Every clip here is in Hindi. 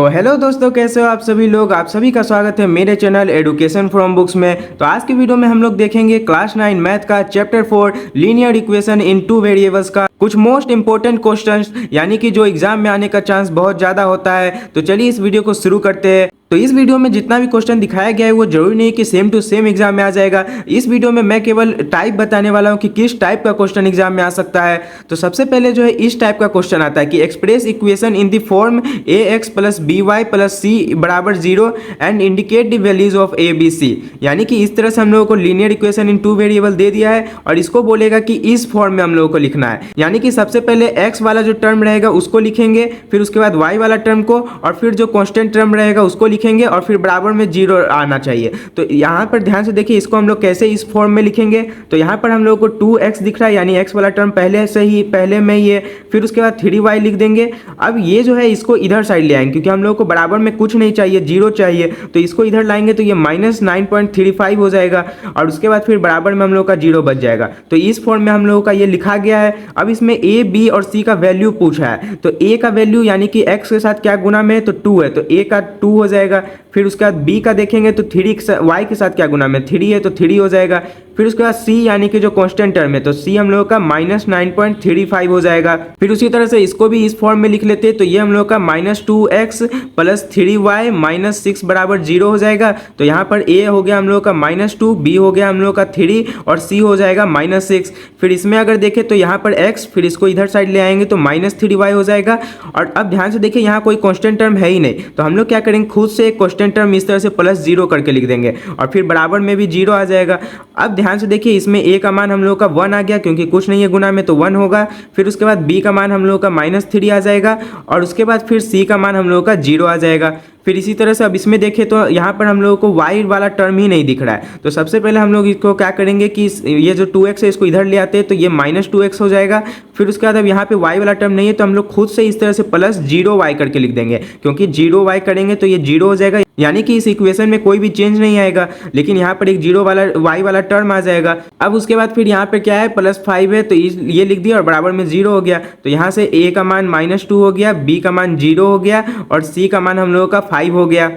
तो हेलो दोस्तों, कैसे हो आप सभी लोग। आप सभी का स्वागत है मेरे चैनल एडुकेशन फ्रॉम बुक्स में। तो आज की वीडियो में हम लोग देखेंगे क्लास 9 मैथ का chapter 4 linear equation in two variables का कुछ मोस्ट इंपॉर्टेंट क्वेश्चंस, यानी कि जो एग्जाम में आने का चांस बहुत ज़्यादा होता है। तो चलिए इस वीडियो को शुरू करते हैं। तो इस वीडियो में जितना भी क्वेश्चन दिखाया गया है वो जरूरी नहीं कि सेम टू सेम एग्जाम में आ जाएगा। इस वीडियो में मैं केवल टाइप बताने वाला हूं कि किस टाइप का क्वेश्चन एग्जाम में आ सकता है। तो सबसे पहले जो है इस टाइप का क्वेश्चन आता है कि express equation in the form ax plus B Y plus C बराबर 0 and indicate the values of A B C. यानी कि इस तरह से हम लोगों को linear equation in two variable दे दिया है और इसको बोलेगा कि इस फॉर्म में हम लोगों को लिखना है। यानी कि सबसे पहले x वाला जो टर्म रहेगा उसको लिखेंगे, फिर उसके बाद y वाला टर्म को, और फिर जो कांस्टेंट टर्म रहेगा उसको लिखेंगे, और फिर बराबर में 0 आना चाहिए। तो यहाँ पर ध्यान से देखिए, इसको हम लोग कैसे इस फॉर्म में लिखेंगे। तो यहाँ पर हम लोगों को 2x दिख रहा है, यानी x वाला टर्म पहले से ही पहले में ही है। फिर उसके बाद 3y लिख देंगे। अब ये जो है इसको इधर साइड ले आएंगे क्योंकि हम लोग को बराबर में कुछ नहीं चाहिए, 0 चाहिए। तो इसको इधर लाएंगे तो ये -9.35 हो जाएगा, और उसके बाद फिर बराबर में हम लोग का 0 बच जाएगा। तो इस फॉर्म में हम लोगों का ये लिखा गया है। अब इसमें a, b और c का वैल्यू पूछा है। तो a का वैल्यू यानी कि x के साथ क्या गुना में है, तो 2 है, तो a का 2 हो जाएगा। फिर उसके बाद b का देखेंगे तो 3 y के साथ क्या गुना में 3 है, तो 3 हो जाएगा। फिर उसके बाद c यानी कि जो कांस्टेंट टर्म है, तो c हम लोगों का -9.35 हो जाएगा। फिर उसी तरह से इसको भी इस फॉर्म में लिख लेते हैं। तो ये हम लोग का -2x प्लस 3y माइनस 6 बराबर 0 हो जाएगा। तो यहाँ पर a हो गया हम लोग का -2, b हो गया हम लोग का 3 और c हो जाएगा -6। फिर इसमें अगर देखें तो यहाँ पर x, फिर इसको इधर साइड ले आएंगे तो -3y हो जाएगा। और अब ध्यान से देखिए, यहाँ कोई कांस्टेंट टर्म है ही नहीं, तो हम लोग क्या करेंगे, खुद से एक कांस्टेंट टर्म इस तरह से +0 करके लिख देंगे, और फिर बराबर में भी 0 आ जाएगा। अब ध्यान से देखिए, इसमें a का मान हम लोग का 1 आ गया क्योंकि कुछ नहीं है गुना में, तो 1 होगा। फिर उसके बाद b का मान हम लोग का -3 आ जाएगा, और उसके बाद फिर c का मान हम लोग का 0 आ जाएगा। फिर इसी तरह से अब इसमें देखें तो यहाँ पर हम लोगों को y वाला टर्म ही नहीं दिख रहा है। तो सबसे पहले हम लोग इसको क्या करेंगे कि ये जो 2x है इसको इधर ले आते हैं, तो ये -2x हो जाएगा। फिर उसके बाद अब यहाँ पे y वाला टर्म नहीं है, तो हम लोग खुद से इस तरह से +0y करके लिख देंगे, क्योंकि 0y करेंगे तो ये 0 हो जाएगा। यानी कि इस इक्वेशन में कोई भी चेंज नहीं आएगा, लेकिन यहाँ पर एक 0 वाला y वाला टर्म आ जाएगा। अब उसके बाद फिर यहाँ पे क्या है, +5 है, तो ये लिख दिया और बराबर में 0 हो गया। तो यहाँ से a का मान -2 हो गया, b का मान 0 हो गया, और c का मान हम लोगों का 5 हो गया।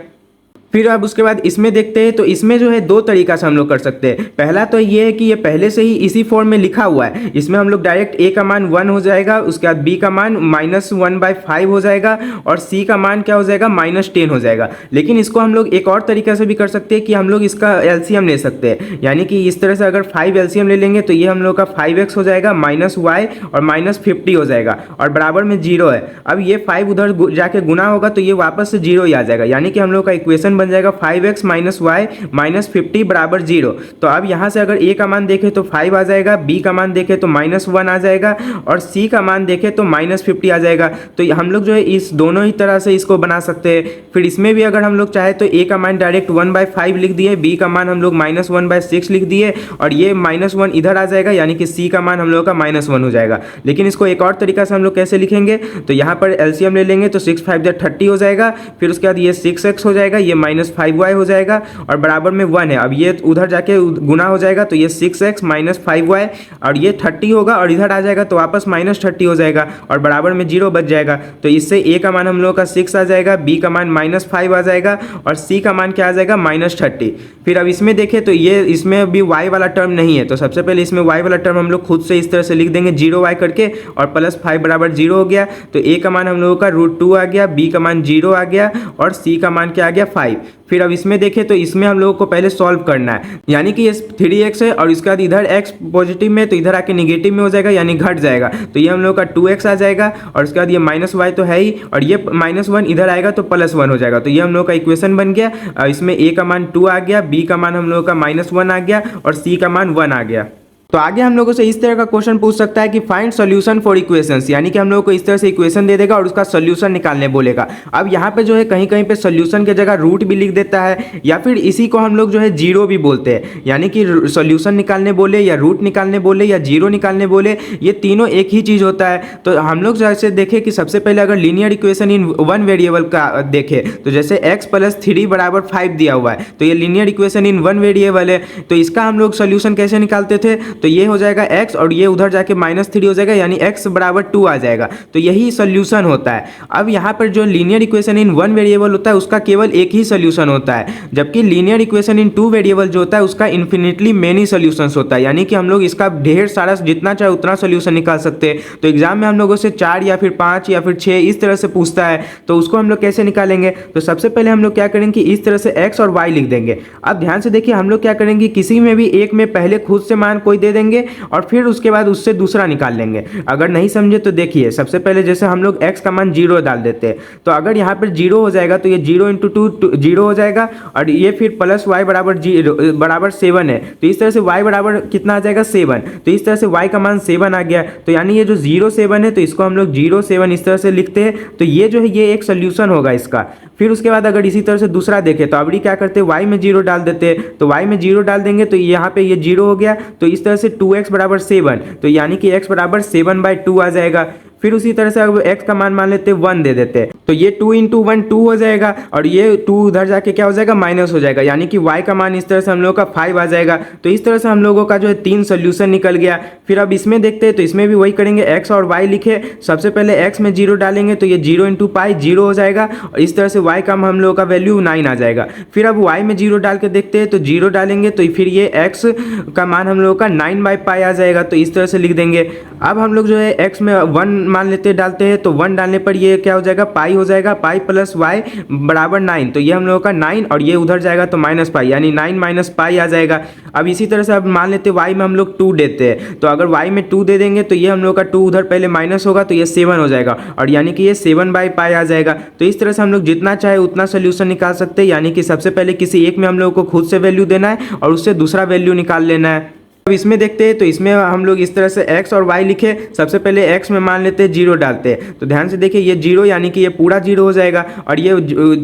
फिर अब उसके बाद इसमें देखते हैं। तो इसमें जो है दो तरीका से हम लोग कर सकते हैं। पहला तो ये है कि ये पहले से ही इसी फॉर्म में लिखा हुआ है, इसमें हम लोग डायरेक्ट a का मान 1 हो जाएगा, उसके बाद b का मान -1/5 हो जाएगा, और c का मान क्या हो जाएगा, -10 हो जाएगा। लेकिन इसको हम लोग एक और तरीका से भी कर सकते हैं कि हम लोग इसका एलसीएम ले सकते हैं। यानी कि इस तरह से अगर 5 एलसीएम ले लेंगे तो ये हम लोग का 5x हो जाएगा, -y और -50 हो जाएगा, और बराबर में 0 है। अब ये 5 उधर जाके गुना होगा तो ये वापस से 0 ही आ जाएगा। यानी कि हम लोग का इक्वेशन बन जाएगा 5x - y - 50 बराबर 0। तो अब यहाँ से अगर a का मान देखें तो 5 आ जाएगा, b का मान देखें तो -1 आ जाएगा, और c का मान देखें तो -50 आ जाएगा। तो हम लोग जो है इस दोनों ही तरह से इसको बना सकते हैं। फिर इसमें भी अगर हम लोग चाहे तो a का मान डायरेक्ट 1/5 लिख दिए, b का मान हम लोग -1/6 लिख दिए, और ये -1 इधर आ जाएगा, यानी कि c का मान हम लोग का -1 हो जाएगा। लेकिन इसको एक और तरीका से हम लोग कैसे लिखेंगे, तो यहाँ पर एलसीएम ले लेंगे तो 6 5 30 हो जाएगा। फिर उसके बाद ये 6x हो जाएगा, ये -5y हो जाएगा, और बराबर में 1 है। अब ये उधर जाके गुना हो जाएगा, तो ये 6x - 5y, और ये 30 होगा, और इधर आ जाएगा तो वापस -30 हो जाएगा, और बराबर में 0 बच जाएगा। तो इससे a का मान हम लोग का 6 आ जाएगा, b का मान -5 आ जाएगा, और c का मान क्या आ जाएगा, -30। फिर अब इसमें देखें तो ये इसमें भी y वाला टर्म नहीं है, तो सबसे पहले इसमें y वाला टर्म हम लोग खुद से इस तरह से लिख देंगे 0y करके, और +5 बराबर 0 हो गया। तो a का मान हम लोगों का √2 आ गया, b का मान 0 आ गया, और c का मान क्या आ गया, 5। फिर अब इसमें देखें तो इसमें हम लोगों को पहले सॉल्व करना है। यानी कि ये 3x है, और इसके बाद इधर x पॉजिटिव में, तो इधर आके निगेटिव में हो जाएगा, यानी घट जाएगा। तो ये हम लोग का 2x आ जाएगा, और उसके बाद ये -y तो है ही, और ये -1 इधर आएगा तो +1 हो जाएगा। तो ये हम लोग का इक्वेशन बन गया। इसमें a का मान 2 आ गया, b का मान हम लोग का -1 आ गया, और c का मान 1 आ गया। तो आगे हम लोगों से इस तरह का क्वेश्चन पूछ सकता है कि फाइंड सॉल्यूशन फॉर इक्वेशंस, यानी कि हम लोगों को इस तरह से इक्वेशन दे देगा और उसका सॉल्यूशन निकालने बोलेगा। अब यहाँ पे जो है कहीं कहीं पे सॉल्यूशन की जगह रूट भी लिख देता है, या फिर इसी को हम लोग जो है जीरो भी बोलते हैं। यानी कि सॉल्यूशन निकालने बोले, या रूट निकालने बोले, या जीरो निकालने बोले, ये तीनों एक ही चीज़ होता है। तो हम लोग जैसे देखें कि सबसे पहले अगर linear equation in one variable का देखें, तो जैसे x + 3 = 5 दिया हुआ है, तो ये linear equation in one variable है। तो इसका हम लोग सॉल्यूशन कैसे निकालते थे, तो ये हो जाएगा x और ये उधर जाके -3 हो जाएगा, यानी x बराबर 2 आ जाएगा। तो यही सोल्यूशन होता है। अब यहाँ पर जो linear equation in one variable होता है उसका केवल एक ही सोल्यूशन होता है, जबकि linear equation in two variable जो होता है उसका इन्फिनिटली मेनी सोल्यूशंस होता है, यानी कि हम लोग इसका ढेर सारा जितना चाहे उतना सोल्यूशन निकाल सकते हैं। तो एग्जाम में हम लोगों से 4 या फिर 5 या फिर 6 इस तरह से पूछता है, तो उसको हम लोग कैसे निकालेंगे? तो सबसे पहले हम लोग क्या करेंगे कि इस तरह से x और y लिख देंगे। अब ध्यान से देखिए, हम लोग क्या करेंगे, किसी में भी एक में पहले खुद से मान कोई दे देंगे और फिर उसके बाद उससे दूसरा निकाल लेंगे। अगर नहीं समझे तो देखिए, सबसे पहले जैसे हम लोग x का मान 0 डाल देते हैं, तो अगर यहाँ पर 0 हो जाएगा तो ये 0 इंटू 2 0 हो जाएगा, और ये फिर प्लस y बराबर 7 है, तो इस तरह से y बराबर कितना आ जाएगा 7। तो इस तरह से y का मान 7 आ गया। तो यानी ये जो 0 7 है तो इसको हम लोग 0 7 इस तरह से लिखते हैं। तो ये जो है ये एक सोल्यूशन होगा इसका। फिर उसके बाद अगर इसी तरह से दूसरा देखें तो अभी क्या करते हैं, y में 0 डाल देते हैं। तो y में 0 डाल देंगे तो यहाँ पे ये 0 हो गया। तो इस तरह से 2x बराबर 7, तो यानी कि x बराबर 7/2 आ जाएगा। फिर उसी तरह से अगर x का मान लेते हैं 1 दे देते हैं, तो ये 2 इंटू 1 2 हो जाएगा, और ये 2 उधर जाके क्या हो जाएगा, माइनस हो जाएगा, यानी कि y का मान इस तरह से हम लोगों का 5 आ जाएगा। तो इस तरह से हम लोगों का जो है 3 सोल्यूशन निकल गया। फिर अब इसमें देखते हैं, तो इसमें भी वही करेंगे, x और y लिखे। सबसे पहले x में 0 डालेंगे तो ये 0 इंटू पाई 0 हो जाएगा, और इस तरह से y का हम लोगों का वैल्यू 9 आ जाएगा। फिर अब y में 0 डाल के देखते हैं, तो 0 डालेंगे तो फिर ये x का मान हम लोगों का 9/पाई आ जाएगा। तो इस तरह से लिख देंगे। अब हम लोग जो है x में 1 मान लेते डालते हैं, तो 1 डालने पर ये क्या हो जाएगा, पाई हो जाएगा, पाई प्लस y बराबर 9। तो ये हम लोगों का 9 और ये उधर जाएगा तो माइनस पाई, यानी 9 माइनस पाई आ जाएगा। अब इसी तरह से अब मान लेते हैं y में हम लोग 2 देते हैं, तो अगर y में 2 दे देंगे तो ये हम लोग का 2 उधर पहले माइनस होगा तो ये 7 हो जाएगा, और यानी कि ये 7/पाई आ जाएगा। तो इस तरह से हम लोग जितना चाहे उतना सोल्यूशन निकाल सकते हैं, यानी कि सबसे पहले किसी एक में हम लोग को खुद से वैल्यू देना है और उससे दूसरा वैल्यू निकाल लेना है। अब इसमें देखते हैं, तो इसमें हम लोग इस तरह से x और y लिखे। सबसे पहले x में मान लेते हैं 0 डालते हैं, तो ध्यान से देखिए ये 0 यानी कि ये पूरा 0 हो जाएगा, और ये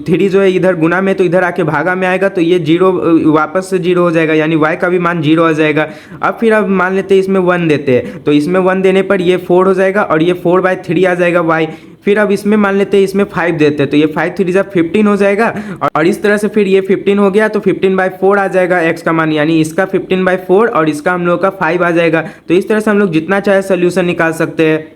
3 जो है इधर गुना में तो इधर आके भागा में आएगा, तो ये 0 वापस से 0 हो जाएगा, यानी y का भी मान 0 आ जाएगा। अब मान लेते हैं इसमें 1 देते हैं, तो इसमें 1 देने पर ये 4 हो जाएगा, और ये 4/3 आ जाएगा y। फिर अब इसमें मान लेते हैं इसमें 5 देते हैं, तो ये 5 3 जा 15 हो जाएगा, और इस तरह से फिर ये 15 हो गया तो 15/4 आ जाएगा x का मान, यानी इसका 15/4 और इसका हम लोग का 5 आ जाएगा। तो इस तरह से हम लोग जितना चाहे सोल्यूशन निकाल सकते हैं।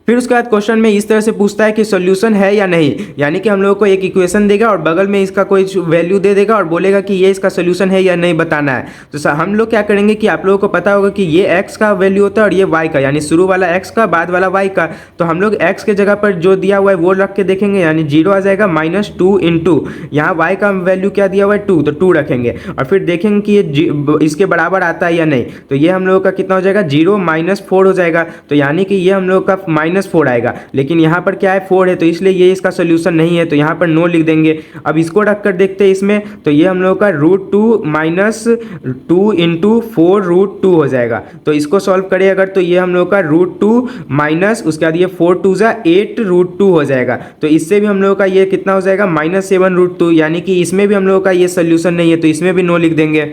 फिर उसके बाद क्वेश्चन में इस तरह से पूछता है कि सॉल्यूशन है या नहीं, यानी कि हम लोगों को एक इक्वेशन देगा और बगल में इसका कोई वैल्यू दे देगा और बोलेगा कि ये इसका सॉल्यूशन है या नहीं बताना है। तो हम लोग क्या करेंगे कि आप लोगों को पता होगा कि ये x का वैल्यू होता है और ये y का, यानी शुरू वाला x का बाद वाला y का। तो हम लोग x के जगह पर जो दिया हुआ है वो रख के देखेंगे, यानी 0 आ जाएगा -2 इंटू यहाँ y का वैल्यू क्या दिया हुआ है 2, तो 2 रखेंगे, और फिर देखेंगे कि ये इसके बराबर आता है या नहीं। तो ये हम लोगों का कितना हो जाएगा, 0 -4 हो जाएगा, तो यानी कि ये हम लोग का -4 आएगा। लेकिन यहाँ पर क्या है 4 है, तो इसलिए ये इसका सोल्यूशन नहीं है, तो यहाँ पर नो लिख देंगे। अब इसको रख कर देखते हैं इसमें, तो ये हम लोग का √2 - 2 इंटू 4 √2 हो जाएगा। तो इसको सॉल्व करें अगर, तो ये हम लोग का √2 माइनस उसके बाद ये 4 2 जा 8 √2 हो जाएगा। तो इससे भी हम लोग का ये कितना हो जाएगा -7 √2, यानी कि इसमें भी हम लोग का ये सोल्यूशन नहीं है, तो इसमें भी नो लिख देंगे।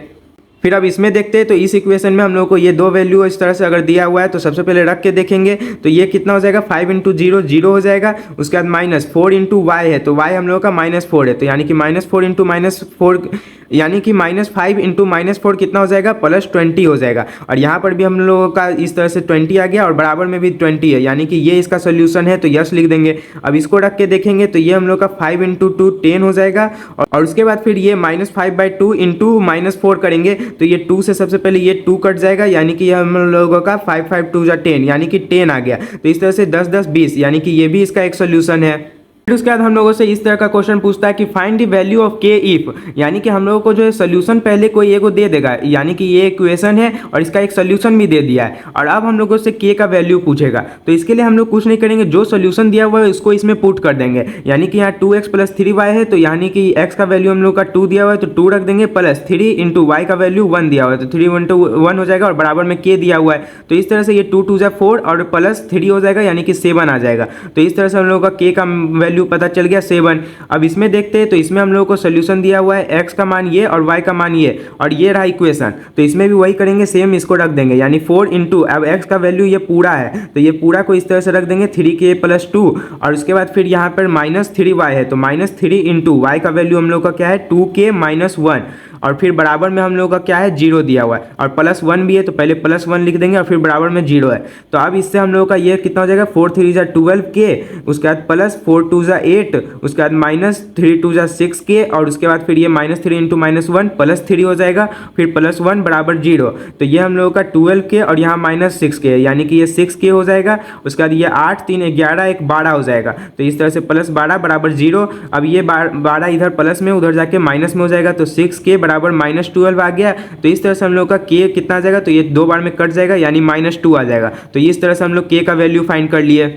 फिर अब इसमें देखते हैं, तो इस इक्वेशन में हम लोग को ये दो वैल्यू इस तरह से अगर दिया हुआ है, तो सबसे पहले रख के देखेंगे, तो ये कितना हो जाएगा 5 इंटू 0 0 हो जाएगा। उसके बाद -4 इंटू वाई है, तो y हम लोग का -4 है, तो यानी कि -4 इंटू -4 यानी कि -5 इंटू -4 कितना हो जाएगा +20 हो जाएगा। और यहाँ पर भी हम लोगों का इस तरह से 20 आ गया और बराबर में भी 20 है, यानी कि ये इसका सोल्यूशन है, तो यस लिख देंगे। अब इसको रख के देखेंगे, तो ये हम लोग का 5 इंटू 2 10 हो जाएगा, और उसके बाद फिर ये -5/2 इंटू -4 करेंगे, तो ये 2 से सबसे पहले ये 2 कट जाएगा, यानी कि हम लोगों का 5 5 2 10, यानी कि 10 आ गया। तो इस तरह से 10 10 20, यानी कि ये भी इसका एक सोल्यूशन है। फिर उसके बाद हम लोगों से इस तरह का क्वेश्चन पूछता है कि फाइंड द वैल्यू ऑफ के इफ, यानी कि हम लोगों को जो है सोल्यूशन पहले कोई एगो दे देगा, यानी कि ये इक्वेशन है और इसका एक सोल्यूशन भी दे दिया है, और अब हम लोगों से के का वैल्यू पूछेगा। तो इसके लिए हम लोग कुछ नहीं करेंगे, जो सोल्यूशन दिया हुआ है उसको इसमें पुट कर देंगे, यानी कि यहाँ 2x + 3y है, तो यानी कि x का वैल्यू हम लोग का 2 दिया हुआ है, तो 2 रख देंगे, प्लस 3 इंटू y का वैल्यू 1 दिया हुआ है, तो 3 इंटू 1 हो जाएगा, और बराबर में k दिया हुआ है। तो इस तरह से ये 2 2 4 और प्लस 3 हो जाएगा, यानी कि 7 आ जाएगा। तो इस तरह से हम लोग का k का वैल्यू पता चल गया 7। अब इसमें देखते हैं, तो इसमें हम लोगों को सोल्यूशन दिया हुआ है x का मान ये और y का मान ये, और ये रहा इक्वेशन। तो इसमें भी वही करेंगे, सेम इसको रख देंगे, यानी 4 इंटू अब x का वैल्यू ये पूरा है, तो ये पूरा को इस तरह से रख देंगे 3k + 2, और उसके बाद फिर यहाँ पर -3y है, तो -3 इंटू y का वैल्यू हम लोग का क्या है 2k - 1, और फिर बराबर में हम लोग का क्या है, 0 दिया हुआ है, और +1 भी है तो पहले +1 लिख देंगे और फिर बराबर में 0 है। तो अब इससे हम लोग का ये कितना हो जाएगा, 4 3 जा 12 के, उसके बाद +4 2 जा 8, उसके बाद -3 2 जा 6 के, और उसके बाद फिर ये -3 × -1 +3 हो जाएगा, फिर +1 बराबर 0। तो ये हम लोग का 12 के और यहाँ -6 के, यानी कि ये 6 के हो जाएगा। उसके बाद ये 8 3 11 एक 12 हो जाएगा। तो इस तरह से +12 बराबर 0। अब ये 12 इधर प्लस में, उधर जाके माइनस में हो जाएगा, तो 6k बराबर -12 आ गया। तो इस तरह से हम लोग का k कितना आ जाएगा, तो ये 2 बार में कट जाएगा, यानी -2 आ जाएगा। तो इस तरह से हम लोग k का वैल्यू फाइंड कर लिए।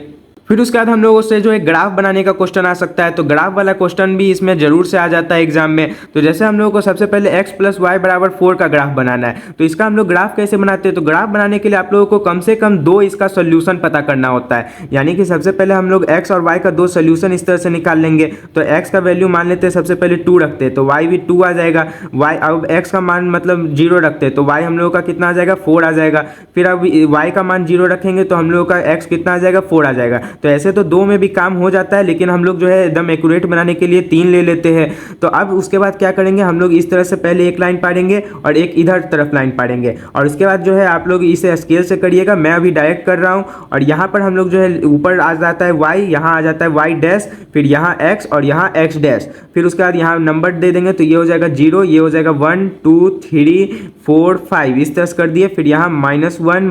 फिर उसके बाद हम लोगों से जो है ग्राफ बनाने का क्वेश्चन आ सकता है, तो ग्राफ वाला क्वेश्चन भी इसमें जरूर से आ जाता है एग्जाम में। तो जैसे हम लोगों को सबसे पहले x + y = 4 का ग्राफ बनाना है, तो इसका हम लोग ग्राफ कैसे बनाते हैं, तो ग्राफ बनाने के लिए आप लोगों को कम से कम 2 इसका सोल्यूशन पता करना होता है। यानी कि सबसे पहले हम लोग x और y का 2 सोल्यूशन इस तरह से निकाल लेंगे। तो x का वैल्यू मान लेते हैं सबसे पहले 2 रखते हैं, तो y भी 2 आ जाएगा। y अब x का मान मतलब 0 रखते हैं, तो y हम लोगों का कितना आ जाएगा, 4 आ जाएगा। फिर अब y का मान 0 रखेंगे तो हम लोगों का x कितना आ जाएगा, 4 आ जाएगा। तो ऐसे तो 2 में भी काम हो जाता है, लेकिन हम लोग जो है एकदम एक्यूरेट बनाने के लिए 3 ले लेते हैं। तो अब उसके बाद क्या करेंगे, हम लोग इस तरह से पहले एक लाइन पाड़ेंगे और एक इधर तरफ लाइन पाड़ेंगे, और उसके बाद जो है आप लोग इसे स्केल से करिएगा, मैं अभी डायरेक्ट कर रहा हूँ। और यहाँ पर हम लोग जो है ऊपर आ जाता है y, यहाँ आ जाता है y', फिर यहाँ x और यहाँ x', फिर उसके बाद यहाँ नंबर दे देंगे, तो ये हो जाएगा 0, ये हो जाएगा 1 2 3 4 5 इस तरह से कर दिए। फिर यहाँ -1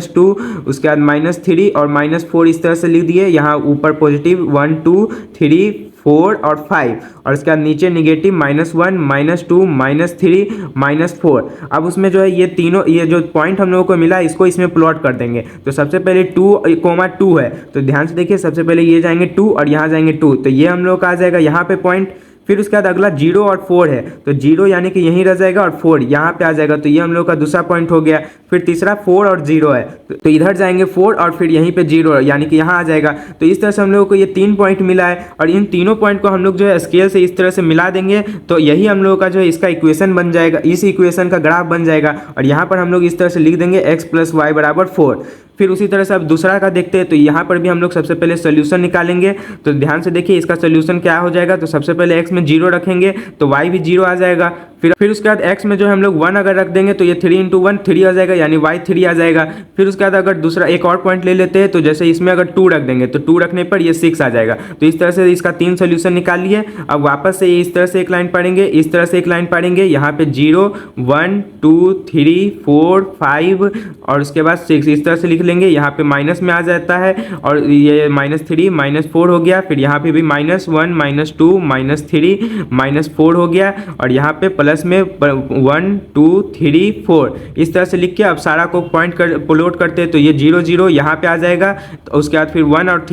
-2, उसके बाद -3 और -4 इस तरह से लिख दिए। यहाँ ऊपर पॉजिटिव 1 2 3 4 और 5, और इसके बाद नीचे निगेटिव -1 -2 -3 -4। अब उसमें जो है ये तीनों, ये जो पॉइंट हम लोगों को मिला इसको इसमें प्लॉट कर देंगे। तो सबसे पहले 2, है, तो ध्यान से देखिए, सबसे पहले ये जाएंगे 2 और यहाँ जाएंगे 2, तो ये हम लोग का आ जाएगा यहाँ पे पॉइंट। फिर उसके बाद अगला 0 और 4 है, तो 0 यानी कि यहीं रह जाएगा और 4 यहाँ पे आ जाएगा, तो ये हम लोग का दूसरा पॉइंट हो गया। फिर तीसरा 4 और 0 है, तो इधर जाएंगे 4 और फिर यहीं पे 0 यानी कि यहाँ आ जाएगा। तो इस तरह से हम लोगों को ये 3 पॉइंट मिला है, और इन तीनों पॉइंट को हम लोग जो है स्केल से इस तरह से मिला देंगे, तो यही हम लोगों का जो है इसका इक्वेशन बन जाएगा, इस इक्वेशन का ग्राफ बन जाएगा। और यहाँ पर हम लोग इस तरह से लिख देंगे x + y = 4। फिर उसी तरह से अब दूसरा का देखते हैं, तो यहाँ पर भी हम लोग सबसे पहले सोल्यूशन निकालेंगे। तो ध्यान से देखिए इसका सोल्यूशन क्या हो जाएगा, तो सबसे पहले x में 0 रखेंगे तो y भी 0 आ जाएगा। फिर उसके बाद x में जो है हम लोग 1 अगर रख देंगे तो ये 3 × 1 3 आ जाएगा, यानी y 3 आ जाएगा। फिर उसके बाद अगर दूसरा एक और पॉइंट ले लेते हैं, तो जैसे इसमें अगर 2 रख देंगे तो 2 रखने पर ये 6 आ जाएगा। तो इस तरह से इसका 3 सोल्यूशन निकाल लिए। अब वापस से इस तरह से एक लाइन पढ़ेंगे, इस तरह से एक लाइन पढ़ेंगे, यहाँ पे 0 1 2 3 4 5 और उसके बाद 6 इस तरह से लिख लेंगे। यहाँ पे माइनस में आ जाता है और ये -3 -4 हो गया। फिर यहाँ पे भी -1 -2 -3 -4 हो गया, और यहाँ पे प्लस में 1 2 3 4 इस तरह से लिख के अब सारा को पॉइंट कर प्लॉट करते हैं, तो ये 0 0 यहाँ पे आ जाएगा। तो उसके बाद फिर 1 और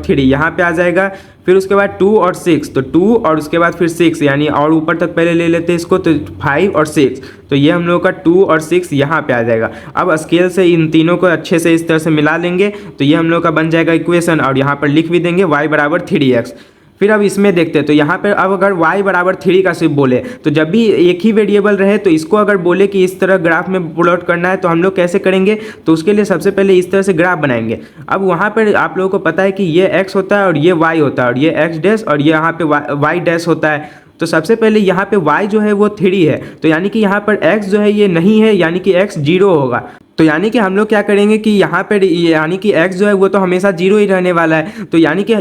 3 यहाँ पे आ जाएगा। फिर उसके बाद 2 और 6, तो 2 और उसके बाद फिर 6, यानी और ऊपर तक पहले ले लेते हैं इसको, तो 5 और 6, तो ये हम लोग का 2 और 6 यहाँ पे आ जाएगा। अब स्केल से इन तीनों को अच्छे से इस तरह से मिला लेंगे, तो ये हम लोग का बन जाएगा इक्वेशन, और यहाँ पर लिख भी देंगे y = 3x। फिर अब इसमें देखते हैं, तो यहाँ पर अब अगर y = 3 का सिर्फ बोले, तो जब भी एक ही वेरिएबल रहे तो इसको अगर बोले कि इस तरह ग्राफ में प्लॉट करना है, तो हम लोग कैसे करेंगे, तो उसके लिए सबसे पहले इस तरह से ग्राफ बनाएंगे। अब वहाँ पर आप लोगों को पता है कि ये x होता है और ये y होता है, और ये x' और ये यहाँ पे y' होता है। तो सबसे पहले यहाँ पे y जो है वो 3 है, तो यानी कि यहाँ पर x जो है ये नहीं है, यानी कि x 0 होगा। तो यानी कि हम लोग क्या करेंगे कि यहाँ पर यानी कि x जो है वो तो हमेशा 0 ही रहने वाला है, तो यानी कि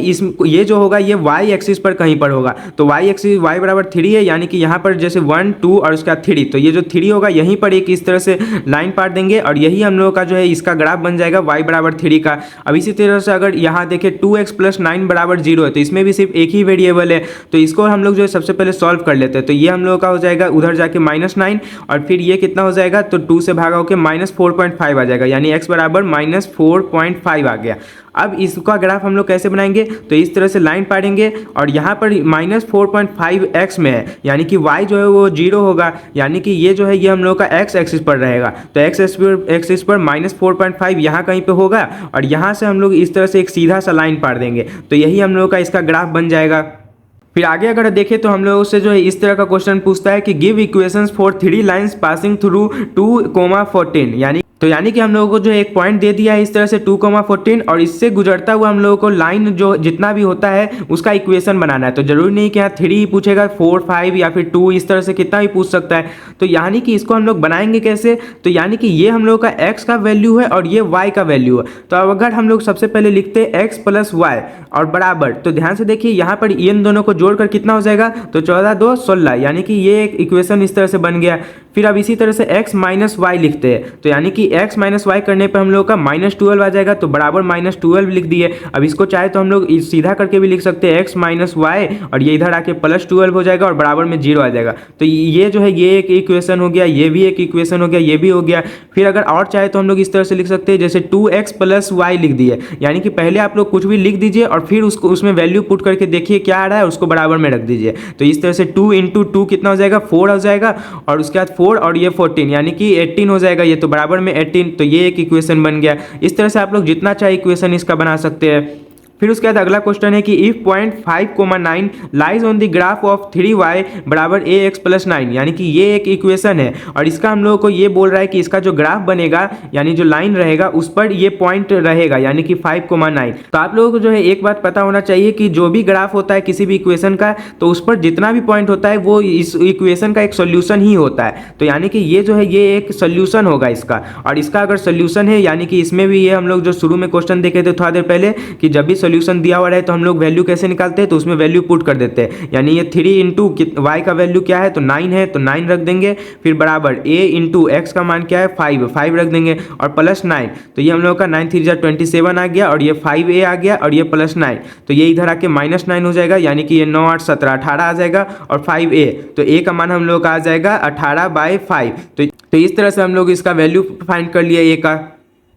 ये जो होगा ये y एक्सिस पर कहीं पर होगा। तो y एक्सिस y = 3 है, यानी कि यहाँ पर जैसे 1 2 और उसका 3, तो ये जो 3 होगा यहीं पर एक इस तरह से लाइन पार देंगे, और यही हम लोग का जो है इसका ग्राफ बन जाएगा y = 3 का। अब इसी तरह से अगर यहाँ देखें 2x + 9 = 0 है, तो इसमें भी सिर्फ एक ही वेरिएबल है, तो इसको हम लोग जो है सबसे पहले सॉल्व कर लेते हैं। तो ये हम लोग का हो जाएगा उधर जाके -9, और फिर ये कितना हो जाएगा, तो 2 से भागा होकर -4.5 आ जाएगा, यानी x = -4.5 आ गया। अब इसका ग्राफ हम लोग कैसे बनाएंगे, तो इस तरह से लाइन पाड़ेंगे, और यहाँ पर -4.5 x में है, यानी कि y जो है वो 0 होगा, यानी कि ये जो है ये हम लोग का x एक्सिस पर रहेगा। तो x एक्सिस पर -4.5 यहाँ कहीं पे होगा, और यहाँ से हम लोग इस तरह से एक सीधा सा लाइन पाड़ देंगे, तो यही हम लोग का इसका ग्राफ बन जाएगा। फिर आगे अगर देखें तो हम लोग उससे जो है इस तरह का क्वेश्चन पूछता है कि give equations for 3 lines passing through 2, 14, यानी तो यानी कि हम लोगों को जो एक पॉइंट दे दिया है इस तरह से 2,14 और इससे गुजरता हुआ हम लोगों को लाइन जो जितना भी होता है उसका इक्वेशन बनाना है। तो जरूरी नहीं कि यहाँ 3 ही पूछेगा, 4, 5 या फिर 2 इस तरह से कितना भी पूछ सकता है। तो यानी कि इसको हम लोग बनाएंगे कैसे, तो यानी कि ये हम लोग का x का वैल्यू है और ये y का वैल्यू है। तो अब अगर हम लोग सबसे पहले लिखते हैं x प्लस वाई और बराबर, तो ध्यान से देखिए यहाँ पर इन दोनों को जोड़कर कितना हो जाएगा, तो 14 2 16, यानी कि ये एक इक्वेशन इस तरह से बन गया। फिर अब इसी तरह से x माइनस वाई लिखते हैं, तो यानी कि x माइनस वाई करने पर हम लोग का -12 आ जाएगा, तो बराबर -12 लिख दिए। अब इसको चाहे तो हम लोग सीधा करके भी लिख सकते हैं x माइनस वाई और ये इधर आके +12 हो जाएगा और बराबर में 0 आ जाएगा। तो ये जो है ये एक इक्वेशन हो गया, ये भी एक इक्वेशन हो गया, ये भी हो गया। फिर अगर और चाहे तो हम लोग इस तरह से लिख सकते हैं, जैसे 2x प्लस वाई लिख दिए, यानी कि पहले आप लोग कुछ भी लिख दीजिए और फिर उसको उसमें वैल्यू पुट करके देखिए क्या आ रहा है, उसको बराबर में रख दीजिए। तो इस तरह से 2 इंटू 2 कितना हो जाएगा, 4 हो जाएगा, और उसके बाद 4 और ये 14 यानी कि 18 हो जाएगा, ये तो बराबर में 18। तो ये एक इक्वेशन बन गया। इस तरह से आप लोग जितना चाहे इक्वेशन इसका बना सकते हैं। फिर उसके बाद अगला क्वेश्चन है कि if point 5,9 lies on the graph of 3y बराबर ax प्लस 9, यानी कि ये एक इक्वेशन है और इसका हम लोगों को ये बोल रहा है कि इसका जो ग्राफ बनेगा यानी जो लाइन रहेगा उस पर ये पॉइंट रहेगा, यानी कि 5,9। तो आप लोगों को जो है एक बात पता होना चाहिए कि जो भी ग्राफ होता है किसी भी इक्वेशन का, तो उस पर जितना भी पॉइंट होता है वो इस इक्वेशन का एक सोल्यूशन ही होता है। तो यानी कि ये जो है ये एक सोल्यूशन होगा इसका, और इसका अगर सोल्यूशन है यानी कि इसमें भी ये हम लोग जो शुरू में क्वेश्चन देखे थे थोड़ा देर पहले कि जब भी सोल्यूशन दिया हुआ है तो हम लोग वैल्यू कैसे निकालते हैं, तो उसमें वैल्यू पुट कर देते हैं। यानी ये 3 इंटू वाई का वैल्यू क्या है, तो 9 है, तो 9 रख देंगे। फिर बराबर a इंटू एक्स का मान क्या है, 5 रख देंगे, और प्लस 9, तो ये हम लोग का 9 3 27 आ गया, और ये 5a आ गया, और ये प्लस 9, तो ये इधर आके -9 हो जाएगा, यानी कि ये 9 8 17 18 आ जाएगा, और 5a, तो a का मान हम लोग का आ जाएगा 18/5। तो इस तरह से हम लोग इसका वैल्यू फाइंड कर लिए a का।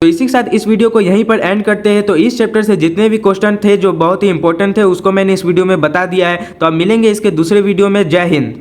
तो इसी के साथ इस वीडियो को यहीं पर एंड करते हैं। तो इस चैप्टर से जितने भी क्वेश्चन थे जो बहुत ही इंपॉर्टेंट थे उसको मैंने इस वीडियो में बता दिया है। तो अब मिलेंगे इसके दूसरे वीडियो में। जय हिंद।